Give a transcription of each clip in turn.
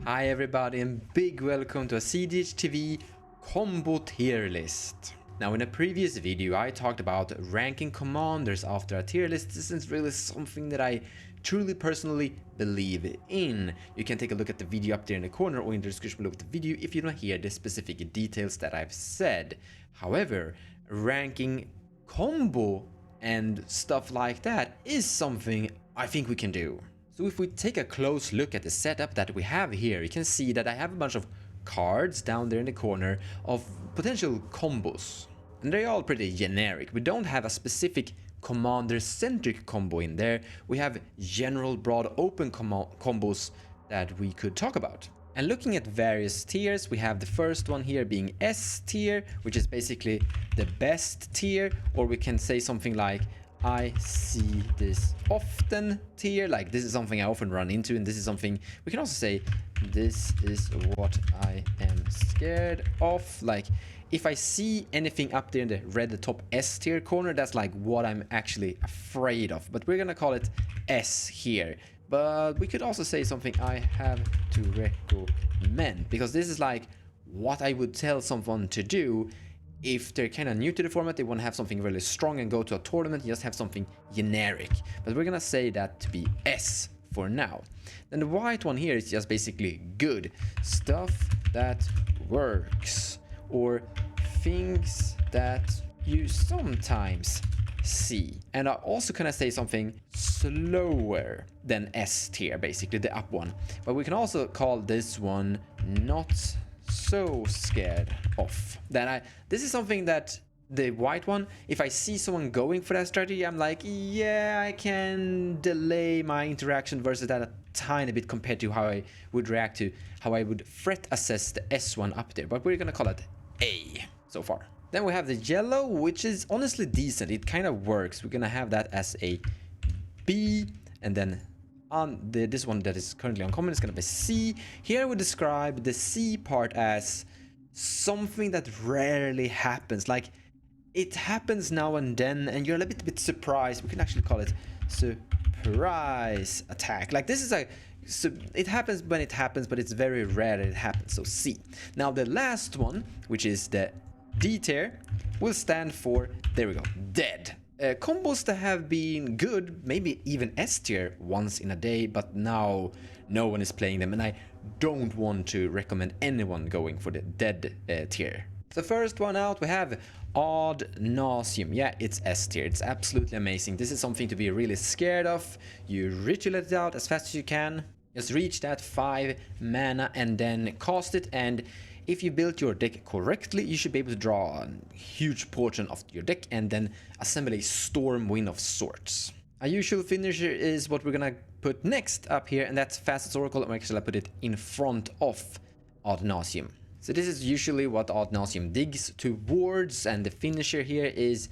Hi everybody and big welcome to a cEDH TV combo tier list. Now in a previous video I talked about ranking commanders after a tier list. This is really something that I truly personally believe in. You can take a look at the video up there in the corner or in the description below the video if you don't hear the specific details that I've said. However, ranking combo and stuff like that is something I think we can do. So if we take a close look at the setup that we have here, you can see that I have a bunch of cards down there in the corner of potential combos. And they're all pretty generic. We don't have a specific commander-centric combo in there. We have general broad open combos that we could talk about. And looking at various tiers, we have the first one here being S tier, which is basically the best tier, or we can say something like I see this often tier, like this is something I often run into, and this is something we can also say this is what I am scared of. Like if I see anything up there in the red, the top S tier corner, that's like what I'm actually afraid of, but we're gonna call it S here. But we could also say something I have to recommend, because this is like what I would tell someone to do if they're kind of new to the format. They want to have something really strong and go to a tournament, just have something generic. But we're gonna say that to be S for now. Then the white one here is just basically good stuff that works, or things that you sometimes see. And I also kind of say something slower than S tier, basically the up one. But we can also call this one not so scared of. This is something that the white one, if I see someone going for that strategy, I'm like, yeah, I can delay my interaction versus that a tiny bit compared to how I would react to how I would threat assess the S1 up there. But we're gonna call it A so far. Then we have the yellow, which is honestly decent. It kind of works. We're gonna have that as a B, and then on this one that is currently uncommon is gonna be C. Here we describe the C part as something that rarely happens. Like it happens now and then, and you're a little bit surprised. We can actually call it surprise attack. Like this is it happens when it happens, but it's very rare that it happens. So C. Now the last one, which is the D tier, will stand for, there we go, dead. Combos that have been good, maybe even S tier once in a day, but now no one is playing them, and I don't want to recommend anyone going for the dead tier. The first one out, we have Ad Nauseam. Yeah, it's S tier. It's absolutely amazing. This is something to be really scared of. You ritual it out as fast as you can. Just reach that 5 mana and then cast it, and if you build your deck correctly, you should be able to draw a huge portion of your deck and then assemble a storm wind of sorts. A usual finisher is what we're gonna put next up here, and that's Fastest Oracle. I'm actually gonna put it in front of Ad Nauseam. So this is usually what Ad Nauseam digs towards, and the finisher here is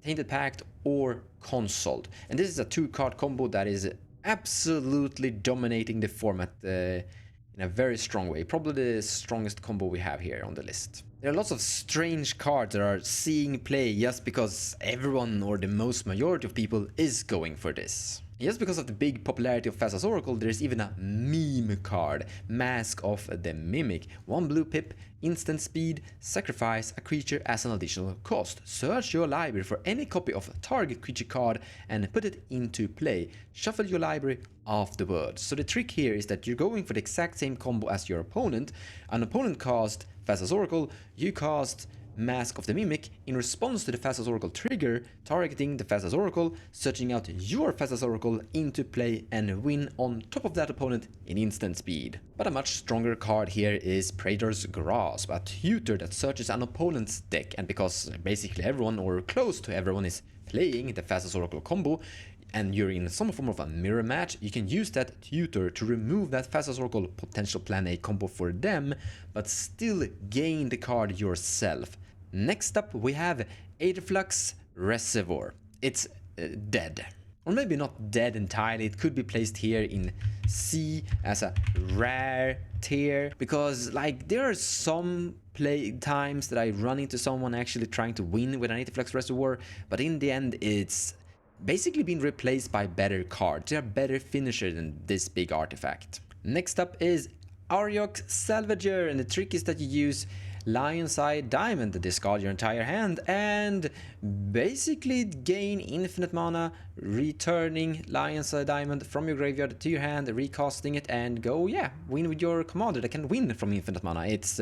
Tainted Pact or Consult. And this is a 2-card combo that is absolutely dominating the format in a very strong way. Probably the strongest combo we have here on the list. There are lots of strange cards that are seeing play just because everyone, or the most majority of people, is going for this. Just because of the big popularity of Fastest Oracle, there's even a meme card, Mask of the Mimic. 1 blue pip, instant speed, sacrifice a creature as an additional cost. Search your library for any copy of a target creature card and put it into play. Shuffle your library afterwards. So the trick here is that you're going for the exact same combo as your opponent. An opponent cast Fastest Oracle, you cast Mask of the Mimic in response to the Fastest Oracle trigger, targeting the Fastest Oracle, searching out your Fastest Oracle into play and win on top of that opponent in instant speed. But a much stronger card here is Praetor's Grasp, a tutor that searches an opponent's deck, and because basically everyone or close to everyone is playing the Fastest Oracle combo, and you're in some form of a mirror match, you can use that tutor to remove that Fastest Oracle potential plan A combo for them, but still gain the card yourself. Next up we have Aetherflux Reservoir. It's dead. Or maybe not dead entirely, it could be placed here in C as a rare tier, because like there are some play times that I run into someone actually trying to win with an Aetherflux Reservoir, but in the end it's basically been replaced by better cards. They are better finisher than this big artifact. Next up is Ariok Salvager, and the trick is that you use Lion's Eye Diamond to discard your entire hand and basically gain infinite mana, returning Lion's Eye Diamond from your graveyard to your hand, recasting it, and go, yeah, win with your commander that can win from infinite mana. It's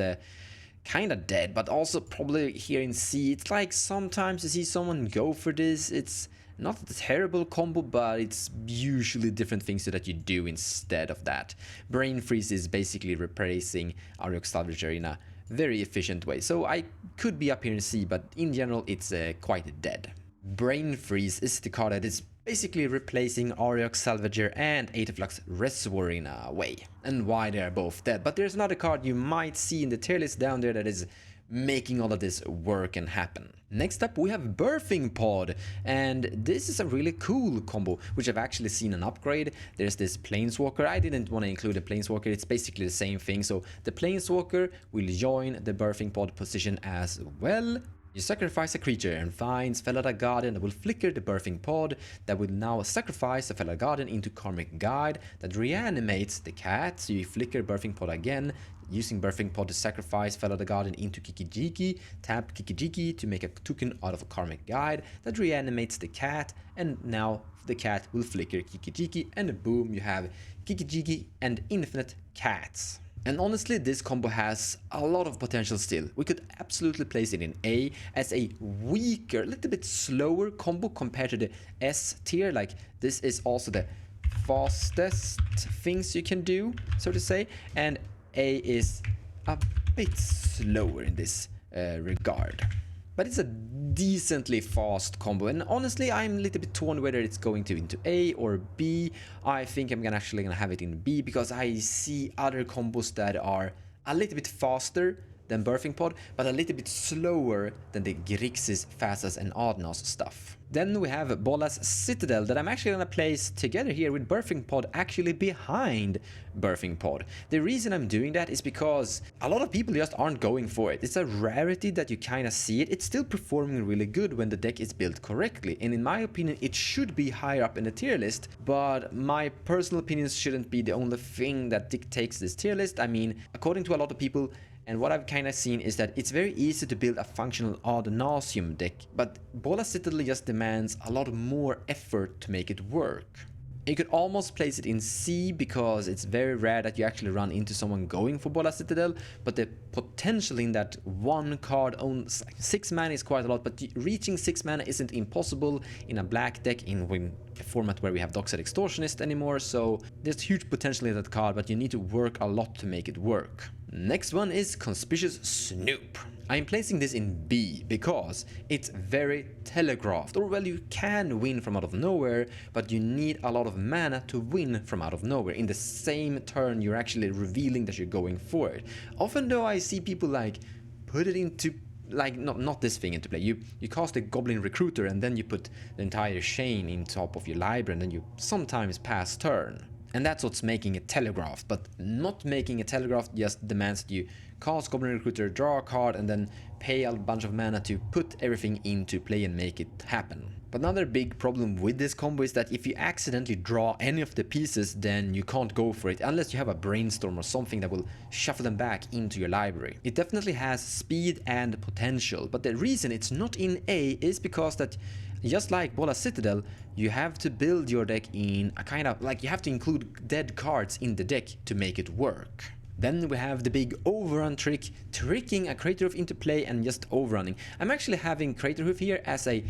kind of dead, but also probably here in C, it's like sometimes you see someone go for this. It's not a terrible combo, but it's usually different things that you do instead of that. Brain Freeze is basically replacing Ariok Salvager in a very efficient way. So I could be up here in C, but in general it's quite dead. Brain Freeze is the card that is basically replacing Ariok Salvager and Aetherflux Reservoir in a way. And why they are both dead. But there's another card you might see in the tier list down there that is making all of this work and happen. Next up we have Birthing Pod, and this is a really cool combo which I've actually seen an upgrade. There's this Planeswalker. I didn't want to include a Planeswalker, it's basically the same thing. So the Planeswalker will join the Birthing Pod position as well. You sacrifice a creature and finds Felidar Guardian that will flicker the Birthing Pod, that will now sacrifice a Felidar Guardian into Karmic Guide that reanimates the cat. So you flicker Birthing Pod again, using Birthing Pod to sacrifice Felidar Guardian into Kiki-Jiki, tap Kiki-Jiki to make a token out of a Karmic Guide that reanimates the cat, and now the cat will flicker Kiki-Jiki, and boom, you have Kiki-Jiki and infinite cats. And honestly, this combo has a lot of potential still. We could absolutely place it in A as a weaker, little bit slower combo compared to the S tier. Like, this is also the fastest things you can do, so to say, and A is a bit slower in this regard. But it's a decently fast combo, and honestly I'm a little bit torn whether it's going to into A or B. I think I'm actually gonna have it in B because I see other combos that are a little bit faster than Birthing Pod, but a little bit slower than the Grixis, Phasas and Adnos stuff. Then we have Bolas Citadel that I'm actually gonna place together here with Birthing Pod, actually behind Birthing Pod. The reason I'm doing that is because a lot of people just aren't going for it. It's a rarity that you kind of see it. It's still performing really good when the deck is built correctly, and in my opinion it should be higher up in the tier list, but my personal opinions shouldn't be the only thing that dictates this tier list. I mean, according to a lot of people, and what I've kind of seen is that it's very easy to build a functional ad nauseam deck, but Bolas Citadel just demands a lot more effort to make it work. You could almost place it in C because it's very rare that you actually run into someone going for Bolas Citadel, but the potential in that one card owns 6 mana is quite a lot, but reaching 6 mana isn't impossible in a black deck in a format where we have Dockside Extortionist anymore, so there's huge potential in that card, but you need to work a lot to make it work. Next one is Conspicuous Snoop. I'm placing this in B because it's very telegraphed, or well, you can win from out of nowhere, but you need a lot of mana to win from out of nowhere. In the same turn you're actually revealing that you're going for it. Often though I see people like put it into, like, not this thing into play. You cast a Goblin Recruiter and then you put the entire chain in top of your library and then you sometimes pass turn. And that's what's making it telegraphed, but not making it telegraphed just demands that you cast Goblin Recruiter, draw a card, and then pay a bunch of mana to put everything into play and make it happen. But another big problem with this combo is that if you accidentally draw any of the pieces, then you can't go for it unless you have a Brainstorm or something that will shuffle them back into your library. It definitely has speed and potential, but the reason it's not in A is because that, just like Bolas Citadel, you have to build your deck in a kind of, like, you have to include dead cards in the deck to make it work. Then we have the big overrun trick, tricking a Craterhoof into play and just overrunning. I'm actually having Craterhoof here as a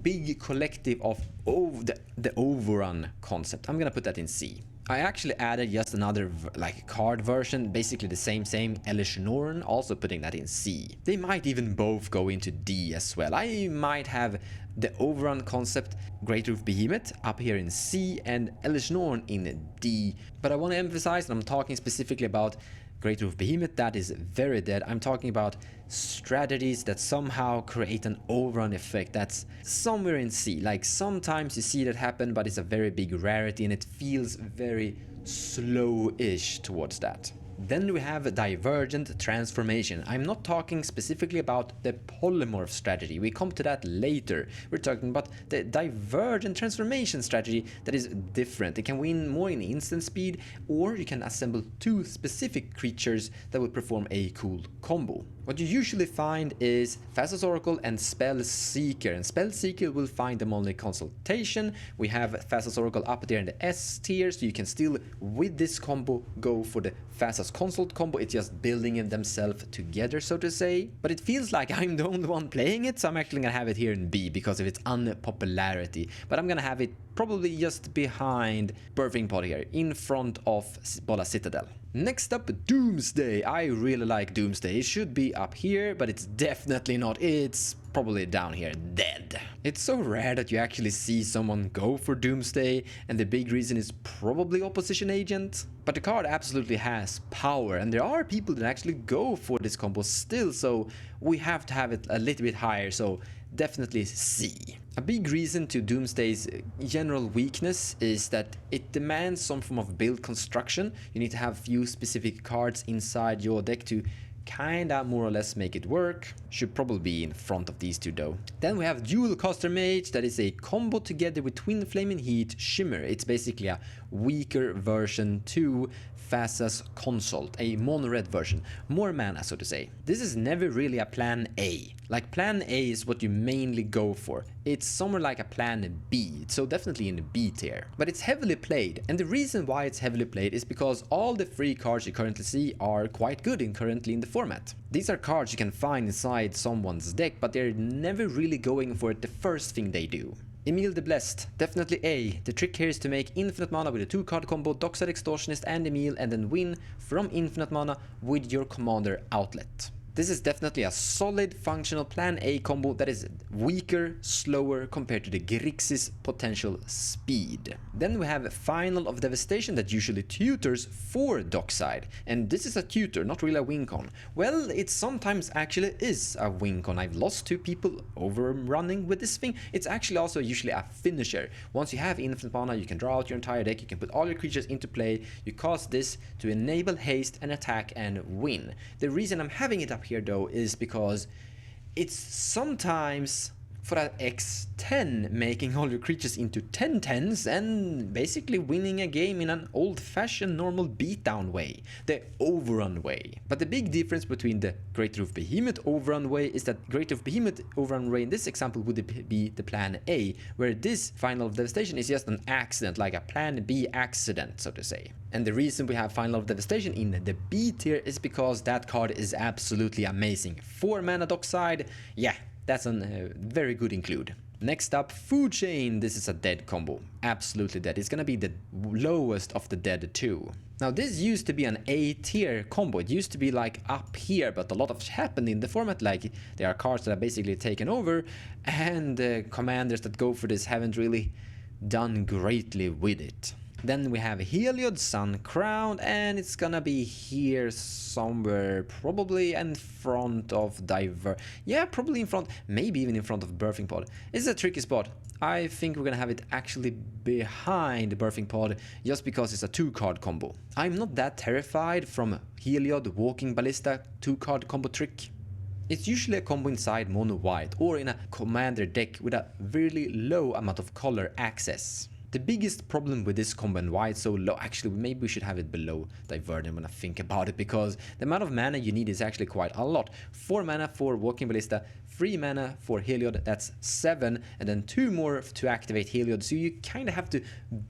big collective of the overrun concept. I'm gonna put that in C. I actually added just another like card version, basically the same Elish Norn, also putting that in C. They might even both go into D as well. I might have the overrun concept, Greatroof Behemoth, up here in C and Elish Norn in D. But I want to emphasize, and I'm talking specifically about Greatroof Behemoth, that is very dead. I'm talking about strategies that somehow create an overrun effect. That's somewhere in C. Like, sometimes you see that happen, but it's a very big rarity and it feels very slow-ish towards that. Then we have divergent transformation. I'm not talking specifically about the polymorph strategy. We come to that later. We're talking about the divergent transformation strategy that is different. It can win more in instant speed, or you can assemble two specific creatures that will perform a cool combo. What you usually find is Thassa's Oracle and Spell Seeker, and Spell Seeker will find them only consultation. We have Thassa's Oracle up there in the S tier, so you can still, with this combo, go for the Thassa's Consult combo. It's just building themselves together, so to say. But it feels like I'm the only one playing it, so I'm actually gonna have it here in B because of its unpopularity. But I'm gonna have it probably just behind Birthing Pod here, in front of Bola Citadel. Next up, Doomsday. I really like Doomsday. It should be up here, but it's definitely not. It's probably down here, dead. It's so rare that you actually see someone go for Doomsday, and the big reason is probably Opposition Agent. But the card absolutely has power, and there are people that actually go for this combo still, so we have to have it a little bit higher, so definitely C. A big reason to Doomsday's general weakness is that it demands some form of build construction. You need to have few specific cards inside your deck to kinda more or less make it work. Should probably be in front of these two though. Then we have Dual Caster Mage, that is a combo together with Twin Flaming Heat Shimmer. It's basically a weaker version to Thassa's Consult, a mono-red version, more mana so to say. This is never really a plan A. Like plan A is what you mainly go for. It's somewhere like a plan B, so definitely in the B tier. But it's heavily played, and the reason why it's heavily played is because all the free cards you currently see are quite good currently in the format. These are cards you can find inside someone's deck, but they're never really going for it the first thing they do. Emil the Blessed, definitely A. The trick here is to make infinite mana with a 2-card combo, Dockside Extortionist and Emil, and then win from infinite mana with your commander outlet. This is definitely a solid functional plan A combo that is weaker, slower compared to the Grixis potential speed. Then we have Final of Devastation that usually tutors for Dockside, and this is a tutor, not really a win con. Well, it sometimes actually is a win con. I've lost 2 people overrunning with this thing. It's actually also usually a finisher. Once you have infinite mana, you can draw out your entire deck, you can put all your creatures into play, you cast this to enable haste and attack and win. The reason I'm having it up here though is because it's sometimes for that X10 making all your creatures into 10/10s and basically winning a game in an old-fashioned normal beatdown way, the overrun way. But the big difference between the Great Roof Behemoth overrun way is that Great Roof Behemoth overrun way in this example would be the plan A, where this Final of Devastation is just an accident, like a plan B accident, so to say. And the reason we have Final of Devastation in the B tier is because that card is absolutely amazing. 4 mana Dockside, yeah, that's a very good include. Next up, Food Chain. This is a dead combo. Absolutely dead. It's gonna be the lowest of the dead too. Now this used to be an A tier combo. It used to be like up here, but a lot of happened in the format. Like there are cards that are basically taken over, and the commanders that go for this haven't really done greatly with it. Then we have Heliod, Sun Crown, and it's gonna be here somewhere, probably in front of yeah, probably in front, maybe even in front of Birthing Pod. It's a tricky spot. I think we're gonna have it actually behind the Birthing Pod, just because it's a 2-card combo. I'm not that terrified from Heliod Walking Ballista 2-card combo trick. It's usually a combo inside mono white, or in a commander deck with a really low amount of color access. The biggest problem with this combo and why it's so low, actually maybe we should have it below Divergent when I think about it, because the amount of mana you need is actually quite a lot. 4 mana for Walking Ballista, 3 mana for Heliod, that's 7, and then 2 more to activate Heliod, so you kind of have to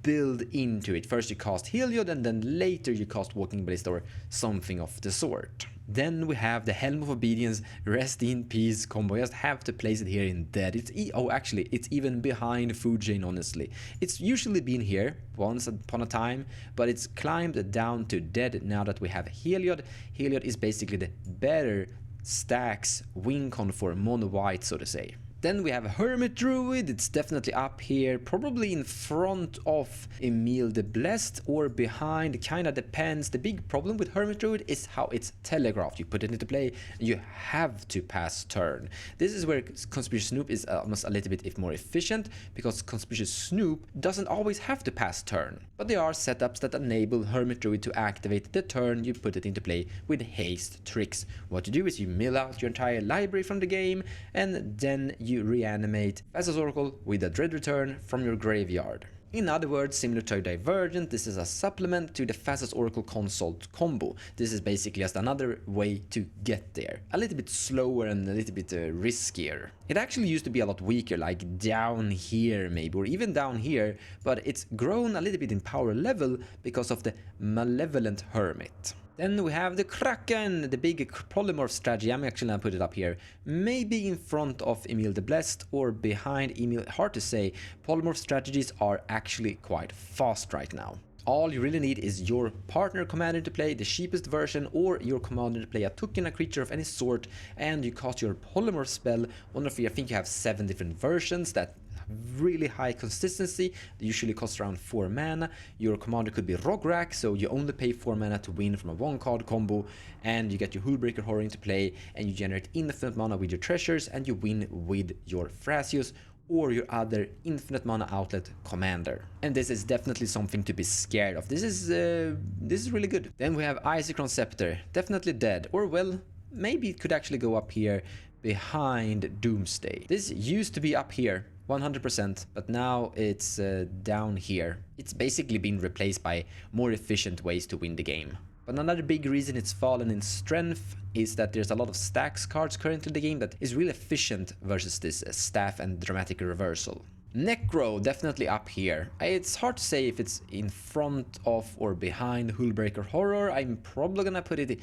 build into it. First you cast Heliod, and then later you cast Walking Ballista or something of the sort. Then we have the Helm of Obedience, Rest in Peace combo. I just have to place it here in dead. It's actually, it's even behind Food Chain, honestly. It's usually been here once upon a time, but it's climbed down to dead now that we have Heliod. Heliod is basically the better stacks win con for mono white, so to say. Then we have Hermit Druid. It's definitely up here, probably in front of Emile the Blessed or behind, kinda depends. The big problem with Hermit Druid is how it's telegraphed. You put it into play and you have to pass turn. This is where Conspicuous Snoop is almost a little bit more efficient, because Conspicuous Snoop doesn't always have to pass turn. But there are setups that enable Hermit Druid to activate the turn you put it into play with haste tricks. What you do is you mill out your entire library from the game, and then you reanimate Thassa's Oracle with a Dread Return from your graveyard. In other words, similar to Divergent, this is a supplement to the Thassa's Oracle Consult combo. This is basically just another way to get there. A little bit slower and a little bit riskier. It actually used to be a lot weaker, like down here maybe, or even down here, but it's grown a little bit in power level because of the Malevolent Hermit. Then we have the Kraken, the big polymorph strategy. I'm actually gonna put it up here. Maybe in front of Emile the Blessed or behind Emile, hard to say. Polymorph strategies are actually quite fast right now. All you really need is your partner commander to play the cheapest version, or your commander to play a token, a creature of any sort, and you cast your polymorph spell. One of you, I think you have 7 different versions that really high consistency. They usually cost around 4 mana. Your commander could be Rograk, so you only pay 4 mana to win from a 1-card combo, and you get your Hullbreaker Horror into play, and you generate infinite mana with your treasures, and you win with your Thrasios or your other infinite mana outlet commander. And this is definitely something to be scared of. This is really good. Then we have Isochron Scepter, definitely dead, or well, maybe it could actually go up here behind Doomsday. This used to be up here 100%, but now it's down here. It's basically been replaced by more efficient ways to win the game. But another big reason it's fallen in strength is that there's a lot of stacks cards currently in the game that is really efficient versus this Staff and Dramatic Reversal. Necro, definitely up here. It's hard to say if it's in front of or behind Hullbreaker Horror. I'm probably gonna put it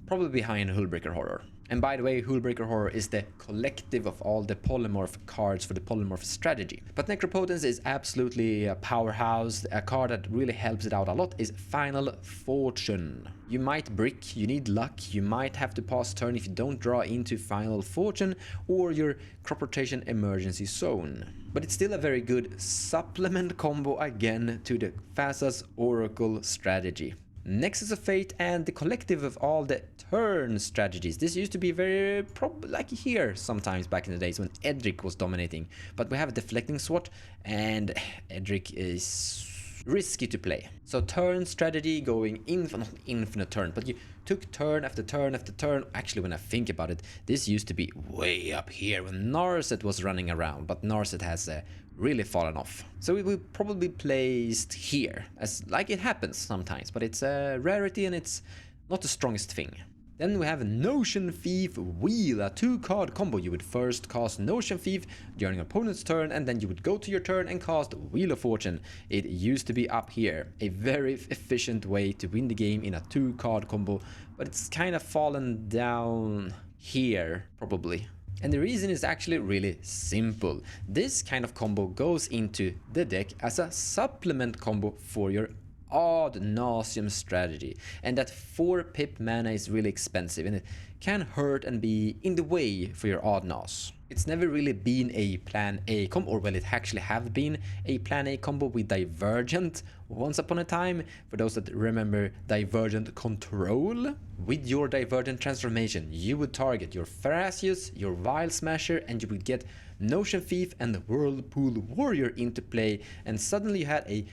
probably behind Hullbreaker Horror. And by the way, Hullbreaker Horror is the collective of all the polymorph cards for the polymorph strategy. But Necropotence is absolutely a powerhouse. A card that really helps it out a lot is Final Fortune. You might brick, you need luck, you might have to pass turn if you don't draw into Final Fortune or your Crop Rotation Emergency Zone. But it's still a very good supplement combo again to the Thassa's Oracle strategy. Nexus of Fate and the collective of all the turn strategies. This used to be very like here sometimes back in the days when Edric was dominating. But we have a Deflecting Sword, and Edric is risky to play. So turn strategy going not infinite turn, but you took turn after turn after turn. Actually, when I think about it, this used to be way up here when Narset was running around, but Narset has really fallen off. So it will probably be placed here, as like it happens sometimes, but it's a rarity and it's not the strongest thing. Then we have Notion Thief Wheel, a 2-card combo. You would first cast Notion Thief during your opponent's turn, and then you would go to your turn and cast Wheel of Fortune. It used to be up here, a very efficient way to win the game in a 2-card combo, but it's kind of fallen down here, probably. And the reason is actually really simple. This kind of combo goes into the deck as a supplement combo for your Ad Nauseam strategy, and that 4 pip mana is really expensive and it can hurt and be in the way for your Ad Naus. It's never really been a plan A combo, or well, it actually have been a plan A combo with Divergent once upon a time. For those that remember Divergent Control, with your Divergent transformation you would target your Thrasios, your Vile Smasher, and you would get Notion Thief and the Whirlpool Warrior into play, and suddenly you had a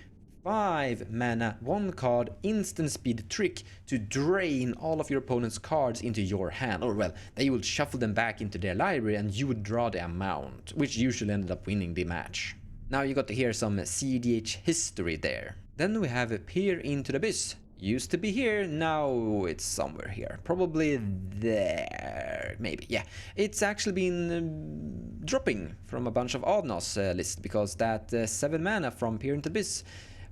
5 mana 1-card instant speed trick to drain all of your opponent's cards into your hand, or well, they will shuffle them back into their library and you would draw the amount, which usually ended up winning the match. Now you got to hear some cEDH history there. Then we have Peer into the Abyss. Used to be here, now it's somewhere here. Probably there, maybe, yeah. It's actually been dropping from a bunch of Ad Naus lists, because that 7 mana from Peer into the Abyss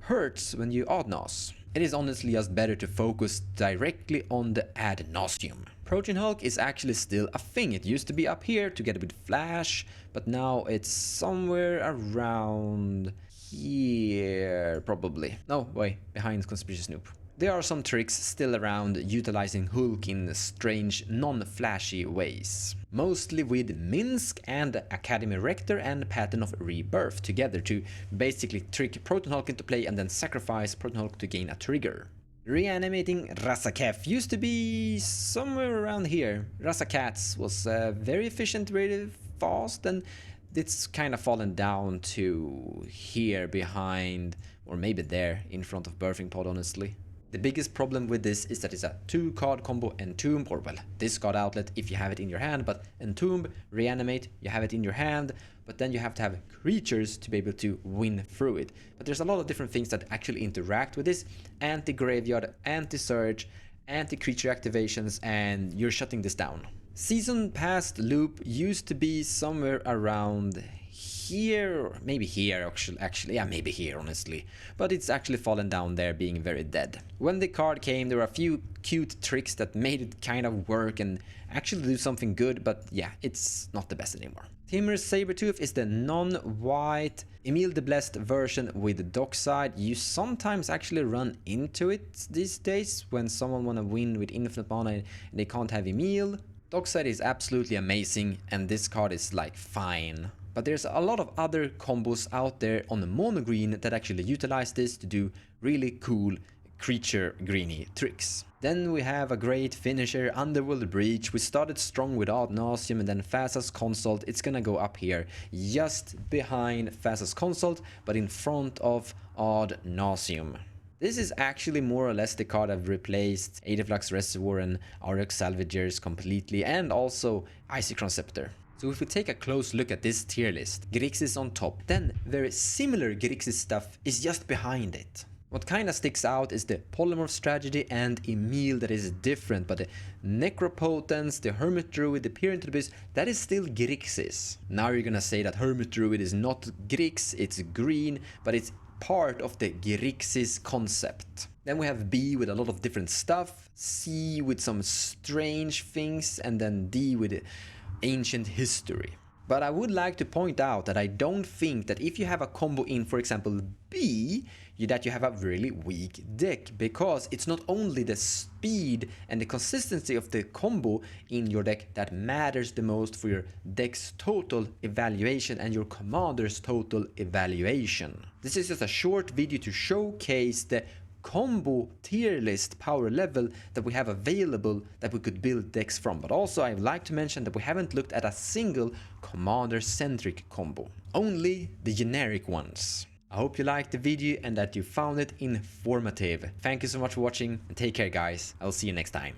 hurts when you Ad Naus. It is honestly just better to focus directly on the Ad Nauseam. Protein Hulk is actually still a thing. It used to be up here together with Flash, but now it's somewhere around here, probably. No, wait, behind Conspicuous Snoop. There are some tricks still around utilizing Hulk in strange, non-flashy ways. mostly with Minsk and Academy Rector and Pattern of Rebirth together to basically trick Proton Hulk into play and then sacrifice Proton Hulk to gain a trigger. Reanimating Rasakef used to be somewhere around here. Rasakats was very efficient, really fast, and it's kind of fallen down to here behind, or maybe there in front of Birthing Pod, honestly. The biggest problem with this is that it's a 2-card combo Entomb, or well, discard outlet if you have it in your hand, but Entomb, Reanimate, you have it in your hand, but then you have to have creatures to be able to win through it. But there's a lot of different things that actually interact with this: anti-graveyard, anti-surge, anti-creature activations, and you're shutting this down. Season Past loop used to be somewhere around here, or maybe here actually, yeah, maybe here honestly, but it's actually fallen down there, being very dead. When the card came, there were a few cute tricks that made it kind of work and actually do something good, but yeah, it's not the best anymore. Timur's Sabertooth is the non-white Emil the Blessed version with Dockside. You sometimes actually run into it these days when someone wanna win with infinite mana and they can't have Emil. Dockside is absolutely amazing, and this card is like fine. But there's a lot of other combos out there on the mono green that actually utilize this to do really cool creature greeny tricks. Then we have a great finisher, Underworld Breach. We started strong with Ad Nauseam and then Thassa's Consult. It's gonna go up here, just behind Thassa's Consult, but in front of Ad Nauseam. This is actually more or less the card I've replaced Aetherflux Reservoir and Aurochs Salvagers completely, and also Icy-Crown Scepter. So if we take a close look at this tier list, Grixis on top, then very similar Grixis stuff is just behind it. What kinda sticks out is the Polymorph strategy and Emil that is different, but the Necropotence, the Hermit Druid, the Peer into the Abyss, that is still Grixis. Now you're gonna say that Hermit Druid is not Grix, it's green, but it's part of the Grixis concept. Then we have B with a lot of different stuff, C with some strange things, and then D with ancient history. But I would like to point out that I don't think that if you have a combo in, for example, B, that you have a really weak deck, because it's not only the speed and the consistency of the combo in your deck that matters the most for your deck's total evaluation and your commander's total evaluation. This is just a short video to showcase the combo tier list power level that we have available that we could build decks from. But also I'd like to mention that we haven't looked at a single commander centric combo, only the generic ones. I hope you liked the video and that you found it informative. Thank you so much for watching, and take care guys. I'll see you next time.